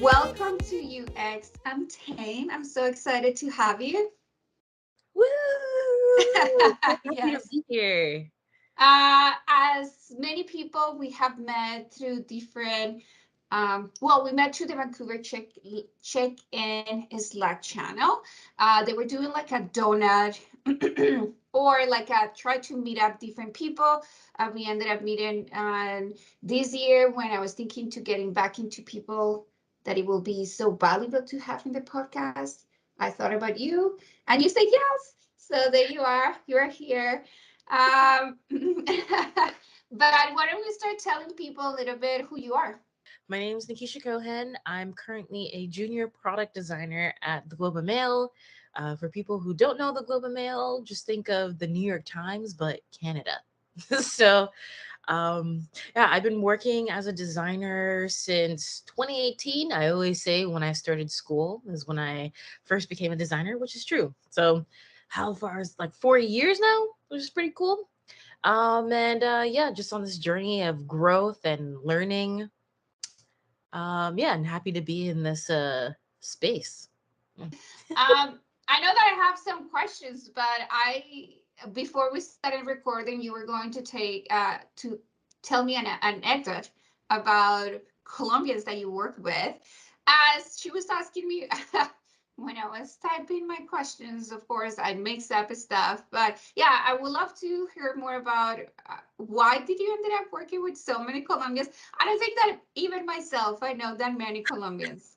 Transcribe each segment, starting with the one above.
Welcome to UX. I'm Tame. I'm so excited to have you. Woo! Happy to Yes. be here. As many people, we have met through different. Well, we met through the Vancouver check in Slack channel. They were doing like a donut or like a try to meet up different people. We ended up meeting this year when I was thinking to getting back into people that it will be so valuable to have in the podcast. I thought about you, and you said yes. So there you are. You are here. But why don't we start telling people a little bit who you are? My name is Nakisha Cohen. I'm currently a junior product designer at the Globe and Mail. For people who don't know the Globe and Mail, just think of the New York Times, but Canada. so, um, yeah, I've been working as a designer since 2018. I always say when I started school is when I first became a designer, which is true. So, how far is like 4 years now, which is pretty cool. And yeah, just on this journey of growth and learning. Yeah, and happy to be in this space. Mm. I know that I have some questions, but I before we started recording, you were going to take to tell me an anecdote about Colombians that you work with. As she was asking me when I was typing my questions, of course, I mix up stuff. But yeah, I would love to hear more about why did you ended up working with so many Colombians? I don't think that even myself, I know that many Colombians.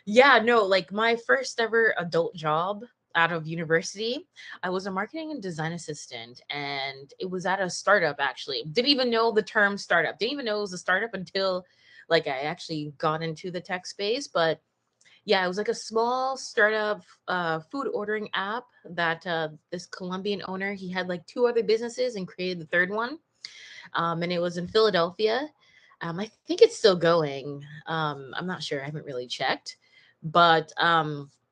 Yeah, no, like my first ever adult job out of university, I was a marketing and design assistant, and it was at a startup actually. Didn't even know the term startup. Didn't even know it was a startup until like I actually got into the tech space. But yeah, it was like a small startup food ordering app that this Colombian owner, he had like two other businesses and created the third one. And it was in Philadelphia. I think it's still going. I'm not sure. I haven't really checked, but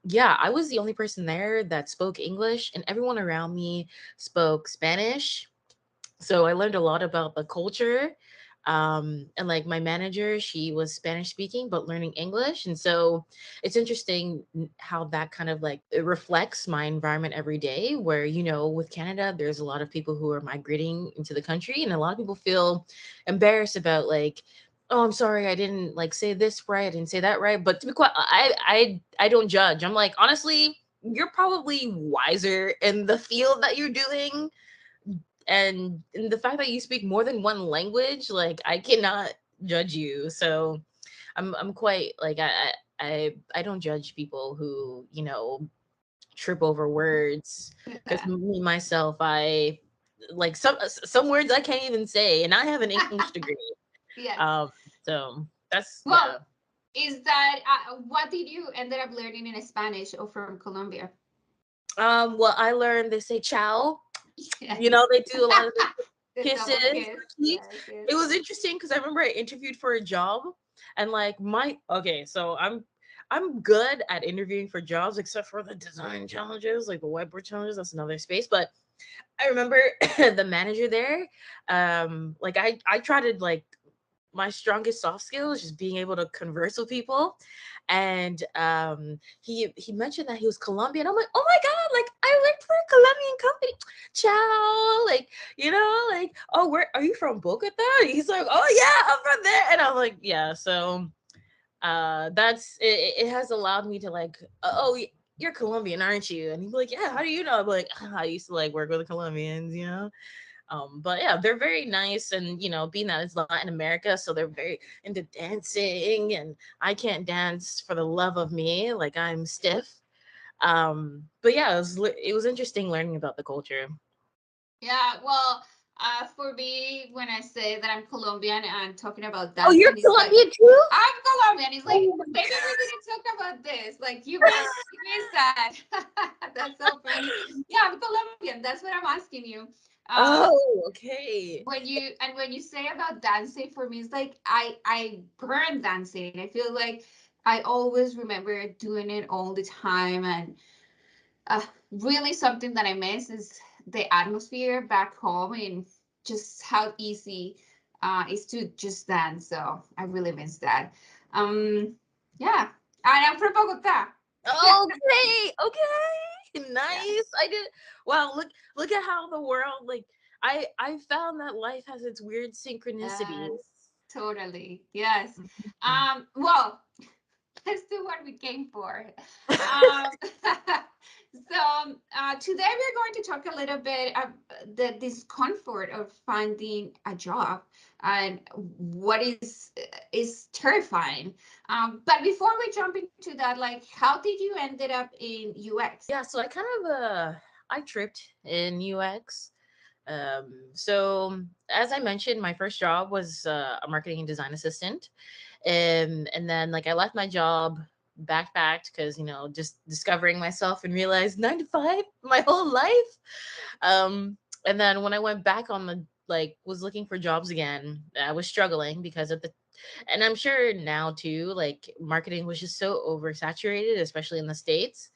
yeah, I was the only person there that spoke English, and everyone around me spoke Spanish. So I learned a lot about the culture. And like my manager, she was Spanish speaking but learning English, and so it's interesting how that kind of like it reflects my environment every day, where with Canada there's a lot of people who are migrating into the country, and a lot of people feel embarrassed about like, oh, I'm sorry, I didn't like say this right, I didn't say that right. But to be quite, I don't judge. I'm like, honestly, you're probably wiser in the field that you're doing, and the fact that you speak more than one language, like I cannot judge you. So I'm quite like I don't judge people who trip over words, because me myself, I like some words I can't even say, and I have an English degree. Yes. um so that's, yeah. Well, is that what did you ended up learning in Spanish or from Colombia? Well, I learned they say ciao. Yes. They do a lot of the The kisses double for kiss. cheeks. Yes, yes. It was interesting because I remember I interviewed for a job, and like my okay, so I'm good at interviewing for jobs except for the design challenges, like the whiteboard challenges. That's another space. But I remember the manager there. Like I tried to like my strongest soft skill is just being able to converse with people. And he mentioned that he was Colombian. I'm like, oh my god, like I worked for a Colombian company. Ciao. Like, like, oh, where are you from, Bogota? He's like, oh yeah, I'm from there. And I'm like, yeah. So that's it has allowed me to like, oh, you're Colombian, aren't you? And he's like, yeah, how do you know? I'm like, "Ah, I used to like work with the Colombians. But yeah, they're very nice, and being that it's Latin America, so they're very into dancing, and I can't dance for the love of me, like I'm stiff. But yeah, it was interesting learning about the culture. Yeah, well, for me, when I say that I'm Colombian and talking about Oh, you're dancing, it's like Colombian too? I'm Colombian. It's like Oh my maybe we didn't talk about this. Like you missed that. That's so funny. Yeah, I'm Colombian. That's what I'm asking you. Um, Oh, okay. when you say about dancing, for me, it's like I burn dancing. I feel like I always remember doing it all the time, and really something that I miss is the atmosphere back home and just how easy is to just dance. So I really miss that. Um, yeah, and I'm from Bogota. Okay, okay, Yes, nice. I did. Wow, look at how the world like. I found that life has its weird synchronicity. totally. Yes. Mhm. Well, let's do what we came for. Um, today we're going to talk a little bit of the discomfort of finding a job and what is terrifying. But before we jump into that, like, how did you ended up in UX? Yeah, so I kind of I tripped in UX. So as I mentioned, my first job was a marketing and design assistant, and then like I left my job, backpacked because just discovering myself and realized 9 to 5 my whole life. And then when I went back on the like was looking for jobs again, I was struggling because of the and I'm sure now too, like marketing was just so oversaturated, especially in the States.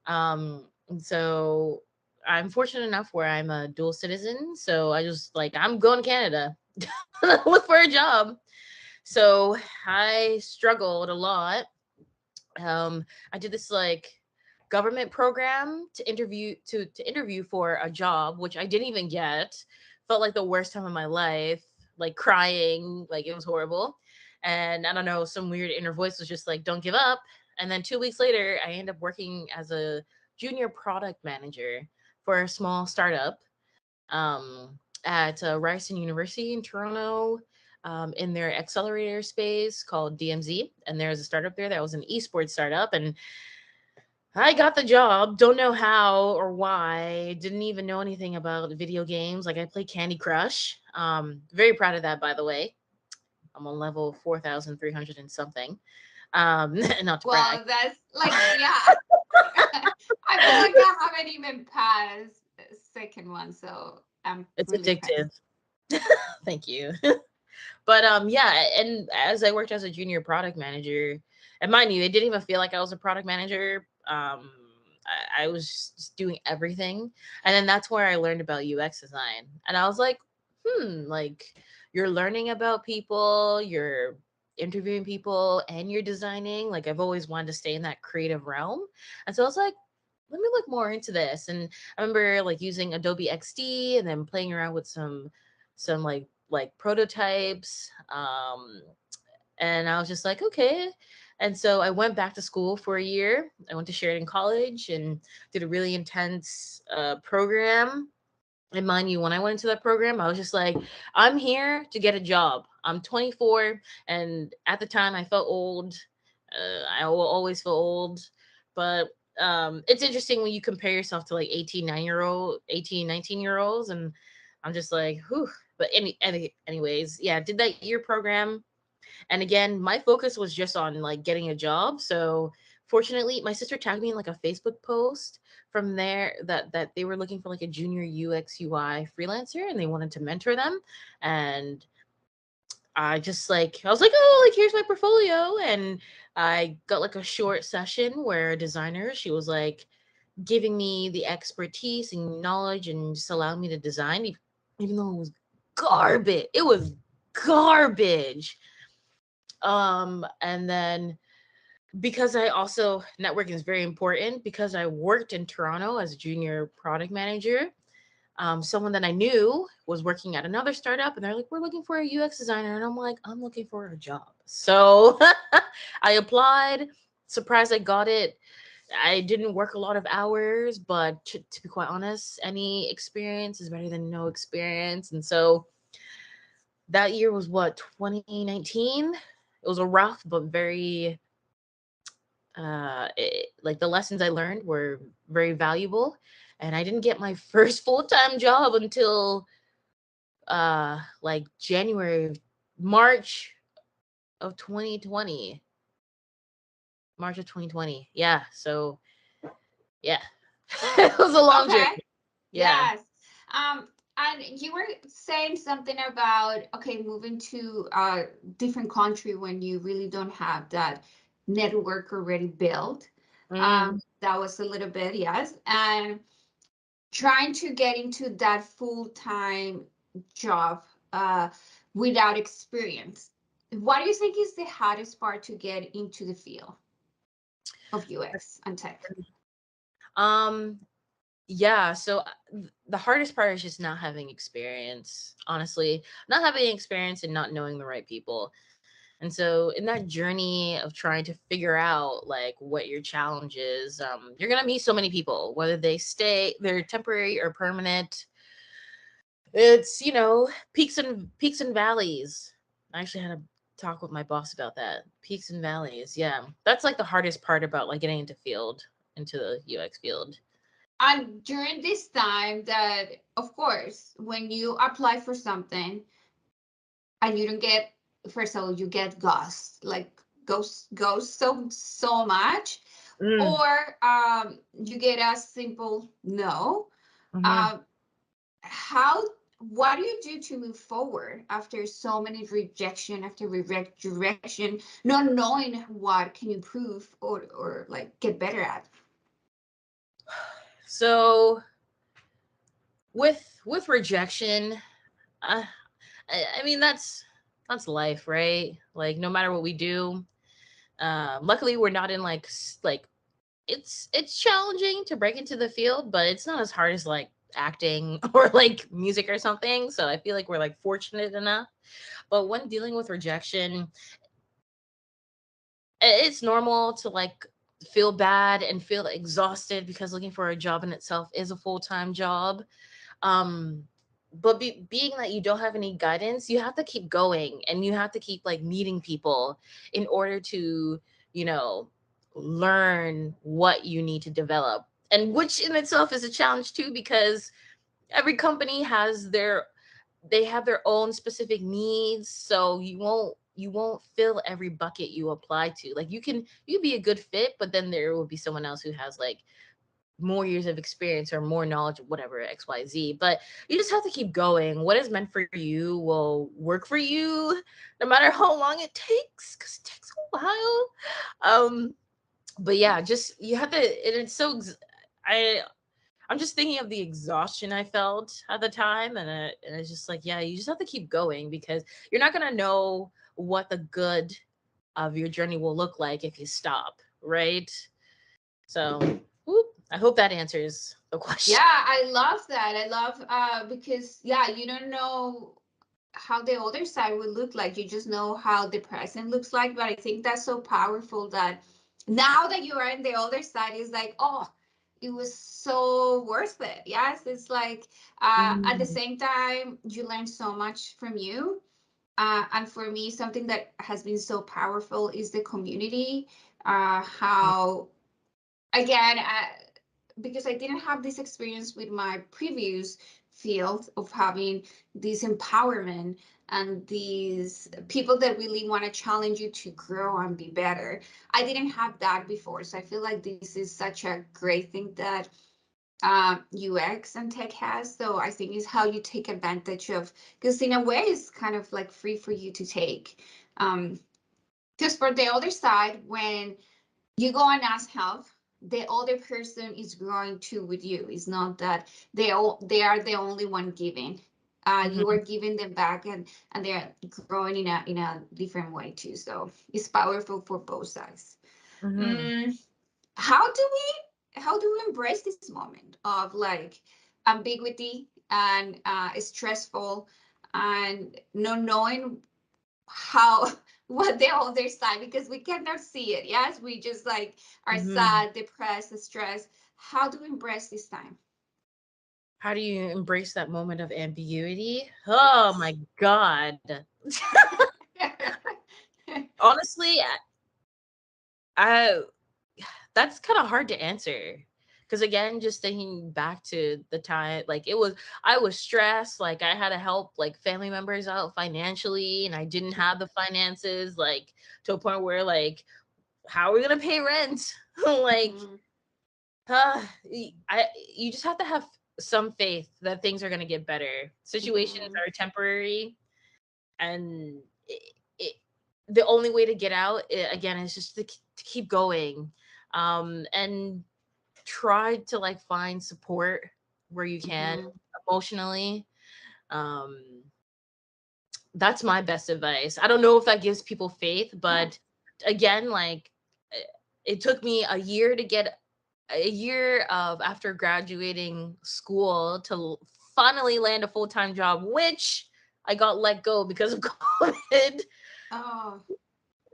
And so I'm fortunate enough where I'm a dual citizen. So I just like I'm going to Canada look for a job. So I struggled a lot. I did this like government program to interview for a job, which I didn't even get. Felt like the worst time of my life, like crying, like it was horrible. And I don't know, some weird inner voice was just like, "Don't give up." And then 2 weeks later, I ended up working as a junior product manager for a small startup at Ryerson University in Toronto, in their accelerator space called DMZ. And there's a startup there that was an esports startup. And I got the job. Don't know how or why. Didn't even know anything about video games. Like I play Candy Crush. Very proud of that, by the way. I'm on level 4,300 and something. Not to brag. Well, that's like, yeah. I feel like I haven't even passed the second one, so I'm It's really addictive. impressed. Thank you. But yeah, and as I worked as a junior product manager, and mind you, it didn't even feel like I was a product manager. I was just doing everything, and then that's where I learned about UX design, and I was like, like you're learning about people, you're interviewing people, and you're designing. Like I've always wanted to stay in that creative realm, and so I was like, let me look more into this. And I remember like using Adobe XD and then playing around with some like prototypes. And I was just like, okay. And so I went back to school for a year. I went to Sheridan College and did a really intense program. And mind you, when I went into that program, I was just like, I'm here to get a job. I'm 24, and at the time, I felt old. I will always feel old, but it's interesting when you compare yourself to like 18, 19 year olds, and I'm just like, whew. But anyways, yeah, did that year program, and again, my focus was just on like getting a job. So fortunately, my sister tagged me in like a Facebook post from there that they were looking for like a junior UX UI freelancer and they wanted to mentor them. And I just like I was like, oh, like here's my portfolio. And I got like a short session where a designer, she was like giving me the expertise and knowledge and just allowing me to design, even though it was garbage. It was garbage. And then because I also networking is very important because I worked in Toronto as a junior product manager. Someone that I knew was working at another startup, and they're like, "We're looking for a UX designer," and I'm like, "I'm looking for a job." So I applied. Surprised I got it. I didn't work a lot of hours, but to be quite honest, any experience is better than no experience. And so that year was what 2019. It was a rough but very like the lessons I learned were very valuable, and I didn't get my first full-time job until like March of 2020. March of 2020. Yeah, so yeah. It was a long journey. Okay. Yeah. Yes. And you were saying something about, okay, moving to a different country when you really don't have that network already built. Mm. That was a little bit, yes. And trying to get into that full-time job. without experience. What do you think is the hardest part to get into the field of UX and tech? Um, yeah, so the hardest part is just not having experience, honestly, not having experience and not knowing the right people. And so in that journey of trying to figure out like what your challenge is, you're gonna meet so many people, whether they're temporary or permanent. It's, peaks and valleys. I actually had a talk with my boss about that. Peaks and valleys. Yeah. That's like the hardest part about like getting into the UX field. And during this time, that of course, when you apply for something and you don't get, first of all, you get ghost, like ghost so much, Mm, or you get a simple no. hmm Um, how what do you do to move forward after so many rejection after rejection, not knowing what can improve or like get better at? So with rejection, uh, I mean that's life, right? Like no matter what we do, luckily we're not in like it's challenging to break into the field, but it's not as hard as like acting or like music or something. So I feel like we're like fortunate enough. But when dealing with rejection, it's normal to like feel bad and feel exhausted because looking for a job in itself is a full-time job. um but being that you don't have any guidance, you have to keep going and you have to keep like meeting people in order to, you know learn what you need to develop, and which in itself is a challenge too, because every company they have their own specific needs, so you won't fill every bucket you apply to. Like you be a good fit, but then there will be someone else who has like more years of experience or more knowledge of whatever XYZ. But you just have to keep going. What is meant for you will work for you no matter how long it takes, because it takes a while. But yeah, just you have to, and it's I I'm just thinking of the exhaustion I felt at the time, and it's just like, yeah, you just have to keep going because you're not gonna know what the good of your journey will look like if you stop, right? So, whoop, I hope that answers the Yeah, question. I love that. I love because yeah, you don't know how the other side would look like. You just know how the present looks like. But I think that's so powerful that now that you are in the other side, it's like, oh, it was so worth it. Yes, it's like at the Mm, same time, you learn so much from you. And for me, something that has been so powerful is the community. How again, because I didn't have this experience with my previous field of having this empowerment and these people that really want to challenge you to grow and be better. I didn't have that before. So I feel like this is such a great thing that UX and tech has. So I think is how you take advantage of, because in a way it's kind of like free for you to take. Because for the other side, when you go and ask help, the other person is growing too with you. It's not that they are the only one giving. You are mhm, giving them back, and they're growing in a different way too. So it's powerful for both sides. mhm, mm, how do we embrace this moment of like ambiguity and stressful and not knowing how what the other side, because we cannot see it. Yes, we just like are mhm. sad, depressed, stressed. How do we embrace this time? How do you embrace that moment of ambiguity? Oh Yes. my god. Honestly, I that's kind of hard to answer. Because again, just thinking back to the time, like I was stressed. Like I had to help like family members out financially, and I didn't have the finances, like to a point where like, how are we gonna pay rent? Like, Mhm, you just have to have some faith that things are gonna get better. Situations mhm, are temporary, and it, the only way to get out, again, is just to keep going, and try to like find support where you can mhm. emotionally. um That's my best advice. I don't know if that gives people faith, Yeah. but again, like it it took me a year of after graduating school to finally land a full-time job, which I got let go because of COVID. Oh,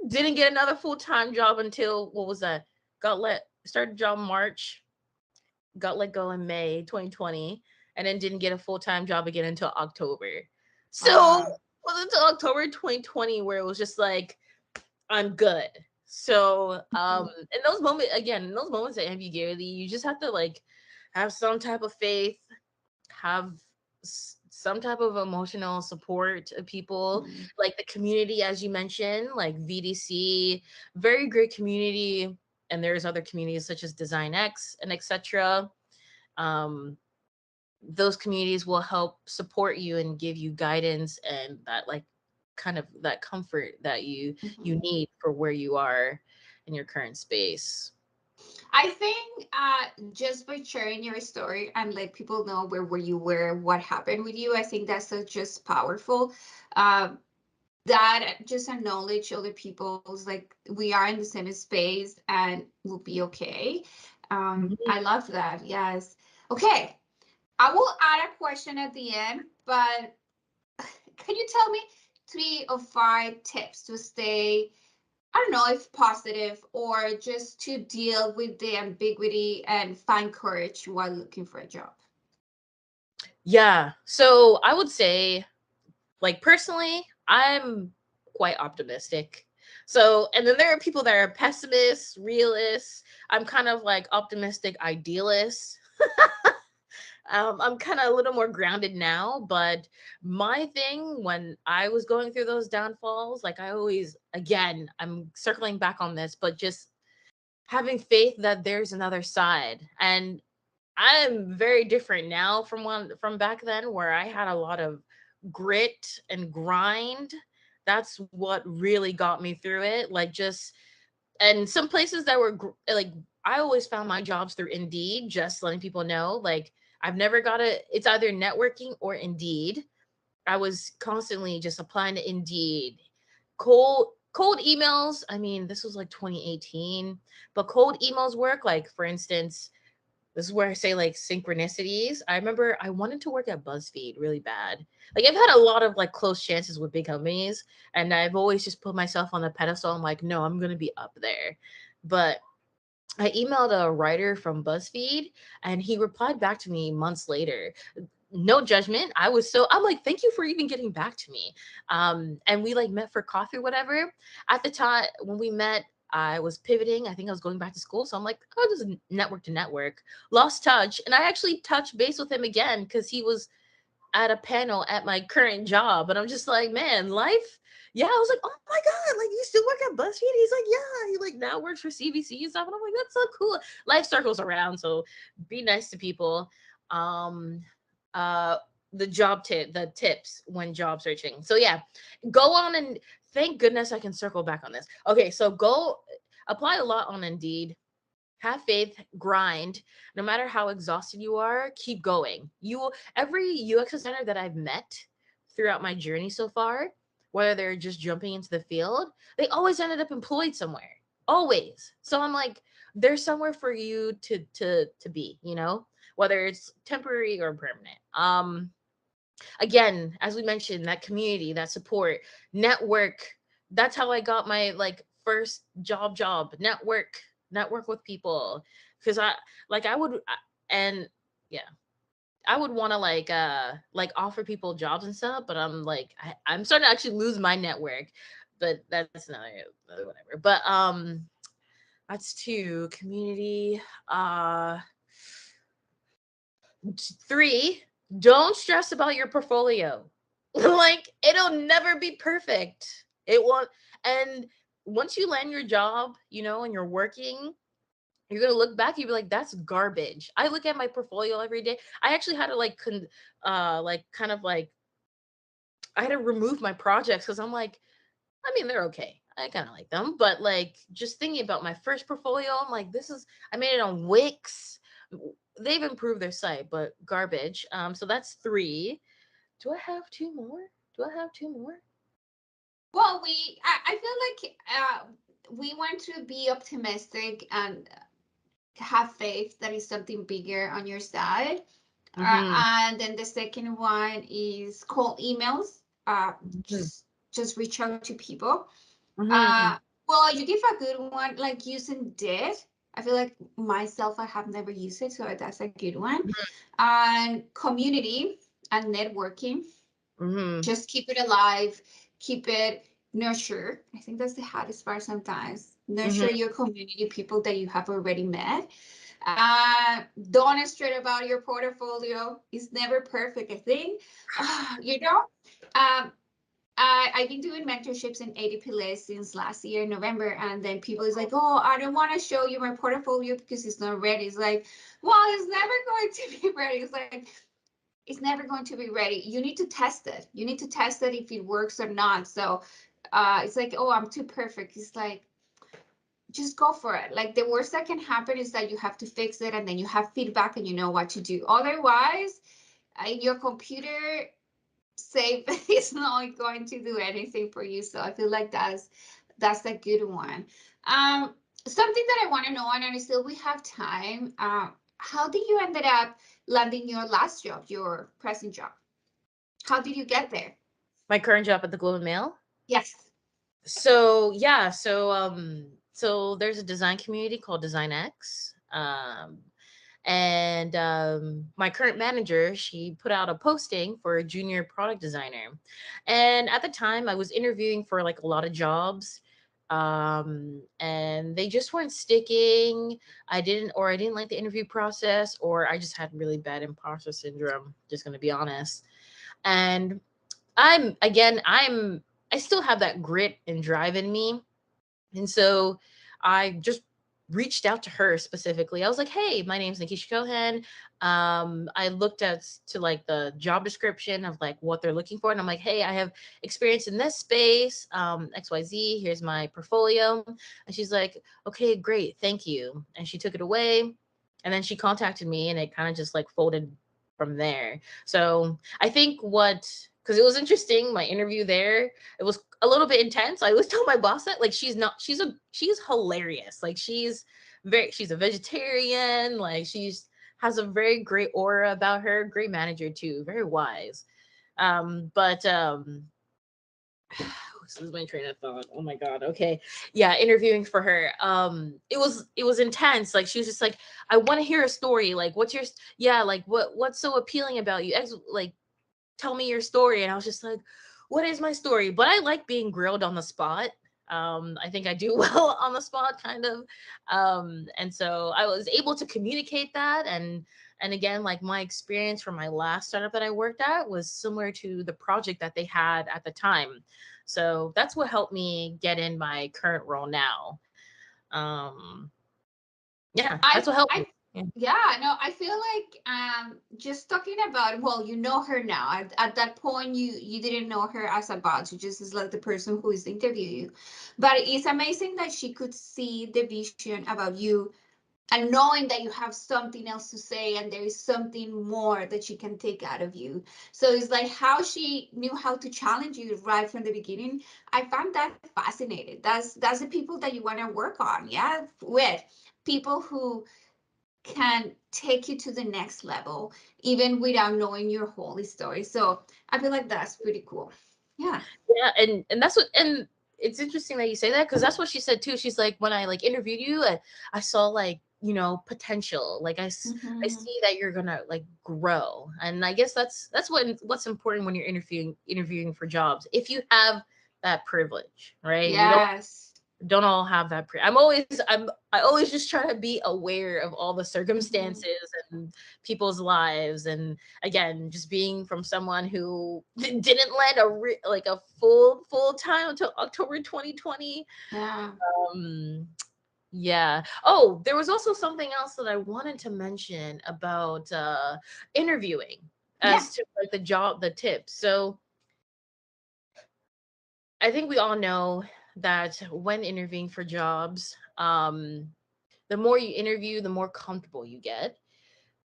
Didn't get another full-time job until what was that? Got let started job March, got let go in May 2020, and then didn't get a full-time job again until October. So wow. it was until October 2020 where it was just like I'm good. So Mhm. in those moments again, in those moments of ambiguity, you just have to like have some type of faith, have some type of emotional support of people, Mhm. like the community as you mentioned, like VDC, very great community, and there's other communities such as Design X and etc. um those communities will help support you and give you guidance and that like kind of that comfort that you Mhm. need for where you are in your current space. I think just by sharing your story and let people know where you were, what happened with you, I think that's just powerful. Um, that just acknowledge other people's like we are in the same space and we'll be okay. Mhm. I love that. Yes. Okay. I will add a question at the end, but can you tell me 3 or 5 tips to stay, I don't know if positive or just to deal with the ambiguity and find courage while looking for a job? Yeah, so I would say, like, personally, I'm quite optimistic. So, and then there are people that are pessimists, realists. I'm kind of like optimistic idealist. I'm kind of a little more grounded now, but my thing when I was going through those downfalls, like I always, again, I'm circling back on this, but just having faith that there's another side. And I'm very different now from back then where I had a lot of grit and grind. That's what really got me through it. Like just and some places that were like I always found my jobs through Indeed, just letting people know like I've never got it's either networking or Indeed. I was constantly just applying to Indeed. Cold emails, I mean, this was like 2018, but cold emails work like for instance, this is where I say like synchronicities. I remember I wanted to work at BuzzFeed really bad. Like I've had a lot of like close chances with big companies, and I've always just put myself on the pedestal. I'm like, no, I'm gonna be up there. But I emailed a writer from BuzzFeed, and he replied back to me months later. No judgment. I'm like, thank you for even getting back to me. And we like met for coffee, or whatever. At the time when we met, I was pivoting. I think I was going back to school. So I'm like, oh, just network to network. Lost touch. And I actually touched base with him again because he was at a panel at my current job. And I'm just like, man, life. Yeah, I was like, oh my God, like you still work at BuzzFeed? He's like, yeah, he like now works for CBC and stuff. And I'm like, that's so cool. Life circles around. So be nice to people. Um, uh, the tips when job searching. So yeah, go on and thank goodness I can circle back on this. Okay, so go apply a lot on Indeed, have faith, grind. No matter how exhausted you are, keep going. Every UX designer that I've met throughout my journey so far, whether they're just jumping into the field, they always ended up employed somewhere. Always. So I'm like, there's somewhere for you to be, whether it's temporary or permanent. Again, as we mentioned, that community, that support, network. That's how I got my like first job. Network with people, because I would and yeah, I would want to like offer people jobs and stuff, but I'm starting to actually lose my network. But that's another whatever. But that's two community. Three, don't stress about your portfolio. Like it'll never be perfect. It won't. And once you land your job, and you're working, you're gonna look back. You'll be like, "That's garbage." I look at my portfolio every day. I actually had to like kind of like I had to remove my projects because I'm like, I mean, they're okay. I kind of like them, but like just thinking about my first portfolio, I'm like, I made it on Wix. They've improved their site, but garbage. So that's three. Do I have two more? Do I have two more? Well, I feel like we want to be optimistic and have faith that is something bigger on your side. Mm-hmm. And then the second one is call emails. Mm-hmm. Just reach out to people. Mm-hmm. Uh, well, you give a good one, like using did. I feel like myself, I have never used it, so that's a good one. And community and networking. Mm-hmm. Just keep it alive, keep it nurture. I think that's the hardest part sometimes. Nurture Mm-hmm. your community, people that you have already met. Don't stress about your portfolio. It's never perfect, I think. You know, um, I've been doing mentorships in ADP List since last year, November, and then people is like, "Oh, I don't want to show you my portfolio because it's not ready." It's like, well, it's never going to be ready. It's like it's never going to be ready. You need to test it. You need to test it if it works or not. So it's like, oh, I'm too perfect. It's like just go for it. Like the worst that can happen is that you have to fix it and then you have feedback and you know what to do. Otherwise, your computer save is not going to do anything for you. So I feel like that's a good one. Um, Something that I want to know, and still we have time. How did you ended up landing your last job, your present job? How did you get there? My current job at the Globe and Mail. Yes. So yeah, so there's a design community called Design X. And my current manager, she put out a posting for a junior product designer. And at the time I was interviewing for like a lot of jobs, and they just weren't sticking. I didn't like the interview process, or I just had really bad imposter syndrome, just going to be honest. And I still have that grit and drive in me. And so I just reached out to her specifically. I was like, "Hey, my name's Nakisha Cohen." I looked at to like the job description of like what they're looking for, and I'm like, "Hey, I have experience in this space, XYZ. Here's my portfolio." And she's like, "Okay, great, thank you." And she took it away, and then she contacted me, and it kind of just like folded from there. So I think because it was interesting, my interview there, it was a little bit intense. I always tell my boss that like she's hilarious. Like she's a vegetarian. Like she's has a very great aura about her. Great manager too. Very wise. But This is my train of thought. Oh my god. Okay. Yeah, interviewing for her. It was intense. Like she was just like, I want to hear a story. Like what's your yeah, like what's so appealing about you? Like tell me your story. And I was just like, what is my story? But I like being grilled on the spot. I think I do well on the spot, kind of. And so I was able to communicate that. And again, like my experience from my last startup that I worked at was similar to the project that they had at the time. So that's what helped me get in my current role now. Um, yeah, that's what helped me. I Yeah. yeah, no, I feel like just talking about, well, you know her now. At that point you didn't know her as a bot. You just is like the person who is interviewing you. But it's amazing that she could see the vision about you and knowing that you have something else to say and there is something more that she can take out of you. So it's like how she knew how to challenge you right from the beginning. I found that fascinating. That's the people that you want to work on, yeah, with people who can take you to the next level even without knowing your whole story. So I feel like that's pretty cool. Yeah. Yeah, and that's what and it's interesting that you say that because that's what she said too. She's like, when I like interviewed you, I saw like potential. Like I Hmm. see that you're gonna like grow, and I guess that's what's important when you're interviewing for jobs. If you have that privilege, right? We Yes. don't all have that I always just try to be aware of all the Hmm. circumstances and people's lives. And again, just being from someone who didn't land like a full time until October 2020. Yeah. um yeah. Oh, there was also something else that I wanted to mention about interviewing Yeah. as to like the tips. So I think we all know that when interviewing for jobs, the more you interview, the more comfortable you get.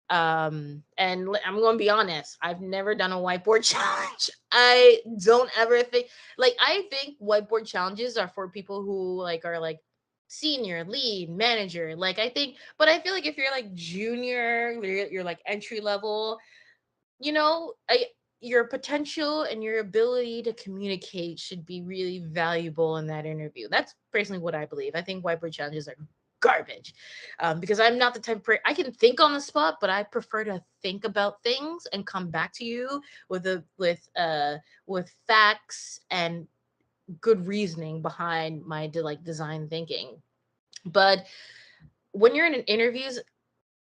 I'm going to be honest, I've never done a whiteboard challenge. I don't ever think, like, I think whiteboard challenges are for people who like are like senior, lead, manager. Like, I think, but I feel like if you're like junior, you're like entry level, you know, your potential and your ability to communicate should be really valuable in that interview. That's personally what I believe. I think whiteboard challenges are garbage, because I'm not the type of I can think on the spot, but I prefer to think about things and come back to you with facts and good reasoning behind my like design thinking. But when you're in an interviews,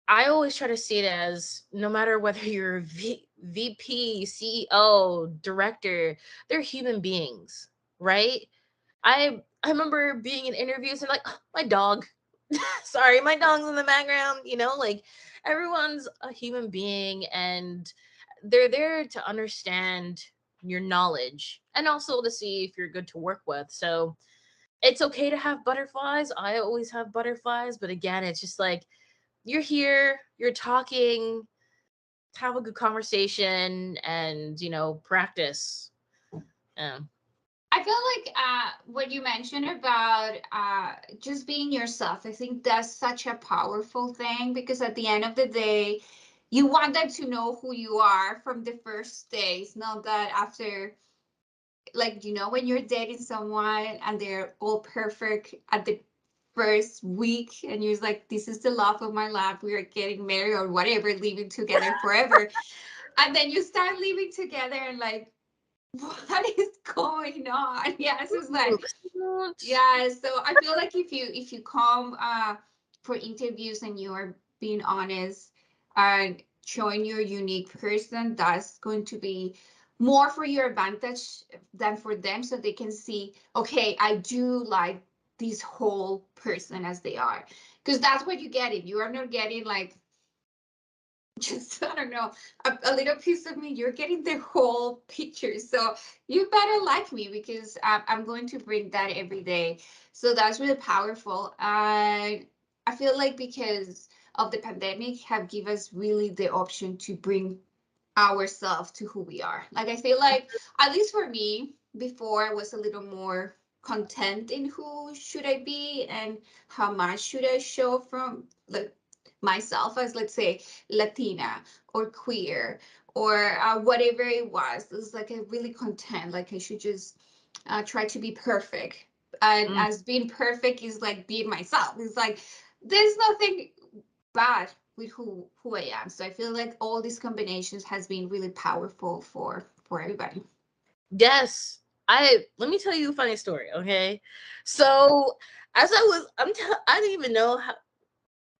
I always try to see it as no matter whether you're VP, CEO, director, they're human beings, right? I remember being in interviews and like, "Oh, my dog, sorry, my dog's in the background," like everyone's a human being and they're there to understand your knowledge and also to see if you're good to work with. So it's okay to have butterflies. I always have butterflies, but again, it's just like you're here, you're talking, have a good conversation, and practice. Um, I feel like what you mentioned about just being yourself, I think that's such a powerful thing because at the end of the day, you want them to know who you are from the first days, not that after, like, when you're dating someone and they're all perfect at the first week and you're like, this is the love of my life, we are getting married or whatever, living together forever. And then you start living together and like, what is going on? Yes, it's like, yeah. So I feel like if you come for interviews and you are being honest and showing your unique person, that's going to be more for your advantage than for them, so they can see, okay, I do like this whole person as they are, because that's what you get. It you are not getting like just I don't know, a little piece of me. You're getting the whole picture. So you better like me because I'm going to bring that every day. So that's really powerful. I feel like because of the pandemic have given us really the option to bring ourselves to who we are. Like I feel like, at least for me, before I was a little more content in who should I be and how much should I show from like myself as, let's say, Latina or queer or whatever it was. It was like a really content, like I should just try to be perfect. And mm, as being perfect is like being myself. It's like there's nothing bad with who I am. So I feel like all these combinations has been really powerful for everybody. yes, I let me tell you a funny story. Okay, so as I didn't even know how.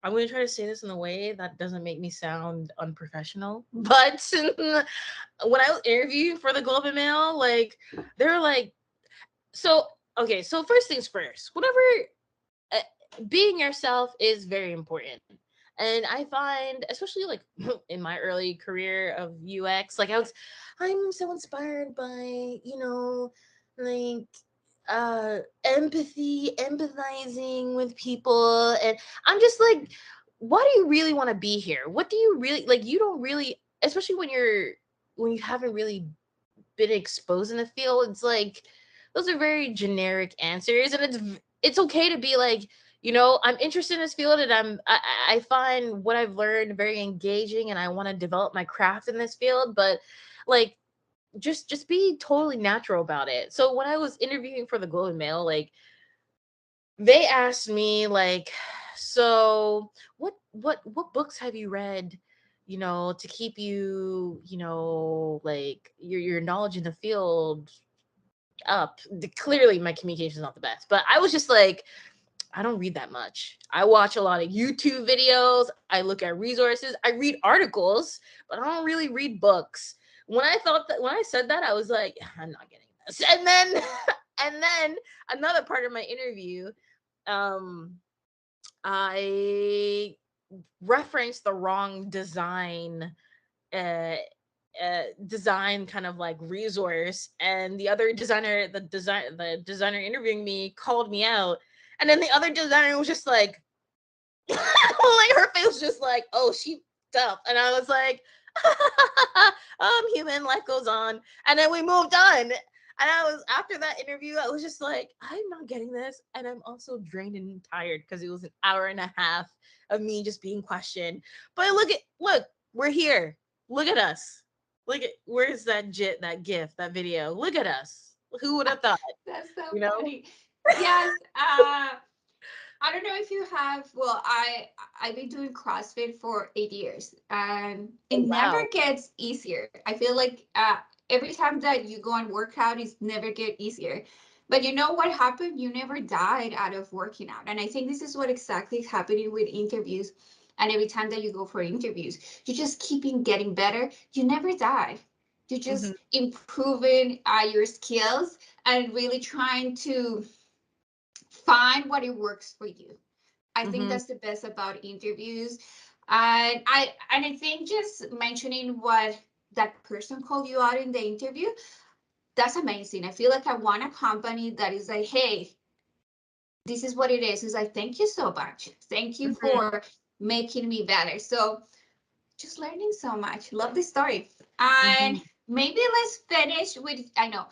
I'm going to try to say this in a way that doesn't make me sound unprofessional, but when I was interviewing for the Globe and Mail, like they were like, so okay, so first things first, whatever, uh, being yourself is very important. And I find, especially like in my early career of UX, like I'm so inspired by, like empathy, empathizing with people. And I'm just like, why do you really want to be here? What do you really like? You don't really, especially when you haven't really been exposed in the field, it's like those are very generic answers, and it's okay to be like, I'm interested in this field, and I find what I've learned very engaging, and I want to develop my craft in this field, but like just be totally natural about it. So when I was interviewing for the Globe and Mail, like they asked me like, so what books have you read, to keep you, like your knowledge in the field up. Clearly my communication is not the best, but I was just like, I don't read that much. I watch a lot of YouTube videos, I look at resources, I read articles, but I don't really read books. When I said that, I was like, I'm not getting this. And then and then another part of my interview, um I referenced the wrong uh, design kind of like resource, and the designer interviewing me called me out, and then the other designer was just like like her face was just like, oh, tough. And I was like, human, life goes on. And then we moved on. And I was, after that interview, I was just like, I'm not getting this. And I'm also drained and tired because it was an hour and a half of me just being questioned. But look, we're here. Look at us. Look at, where's that GIF, that video? Look at us. Who would have thought, That's so you know? funny. Yes. I don't know if you have. Well, I've been doing CrossFit for 8 years, and it Oh, never wow. gets easier. I feel like every time that you go and work out, it's never get easier. But you know what happened? You never died out of working out, and I think this is what exactly is happening with interviews. And every time that you go for interviews, you just keeping getting better. You never die. You're Hmm. just improving your skills and really trying to find what it works for you. I think Hmm. that's the best about interviews. And I think just mentioning what that person called you out in the interview, that's amazing. I feel like I want a company that is like, hey, this is what it is. It's like, thank you so much. Thank you Hmm. for making me better. So just learning so much. Love this story. And Hmm. maybe let's finish with, I know,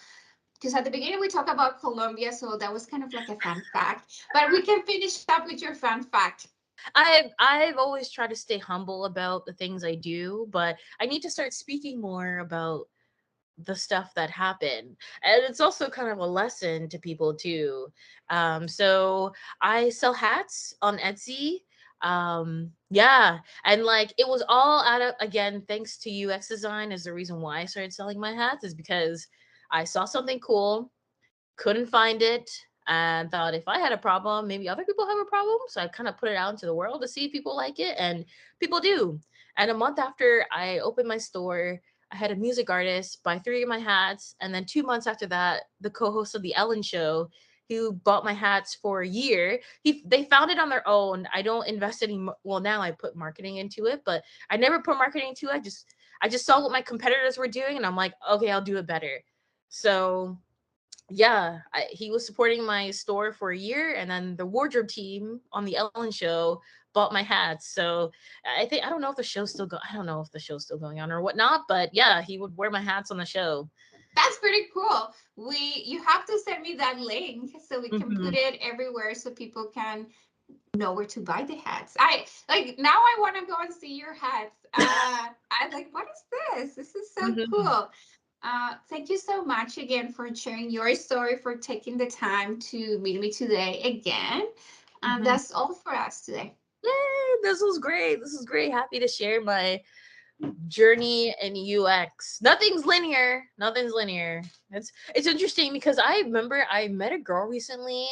because at the beginning we talked about Colombia, so that was kind of like a fun fact. But we can finish up with your fun fact. I've always tried to stay humble about the things I do, but I need to start speaking more about the stuff that happened. And it's also kind of a lesson to people too. So I sell hats on Etsy. Yeah, and like it was all out of, again, thanks to UX design is the reason why I started selling my hats, is because I saw something cool, couldn't find it, and thought if I had a problem, maybe other people have a problem. So I kind of put it out into the world to see if people like it, and people do. And a month after I opened my store, I had a music artist buy 3 of my hats, and then 2 months after that, the co-host of the Ellen Show, who bought my hats for a year, they found it on their own. I don't invest any. Well, now I put marketing into it, but I never put marketing into it. I just saw what my competitors were doing, and I'm like, okay, I'll do it better. So yeah, he was supporting my store for a year, and then the wardrobe team on the Ellen Show bought my hats. So I don't know if the show's still I don't know if the show's still going on or whatnot, but yeah, he would wear my hats on the show. That's pretty cool. You have to send me that link so we can put Hmm. it everywhere so people can know where to buy the hats. I like now I want to go and see your hats. I like what is this? This is so Hmm. cool. Thank you so much again for sharing your story, for taking the time to meet me today again. And Hmm. that's all for us today. Yay! This was great. This was great. Happy to share my journey in UX. Nothing's linear. Nothing's linear. It's interesting because I remember I met a girl recently.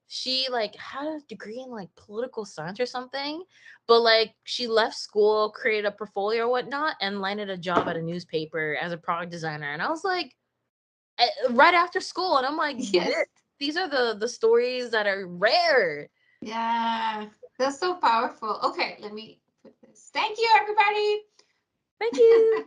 She like had a degree in like political science or something, but like she left school, created a portfolio or whatnot, and landed a job at a newspaper as a product designer. And I was like, right after school, and I'm like, Yes. these are the stories that are rare. Yeah. That's so powerful. Okay, let me put this. Thank you, everybody. Thank you.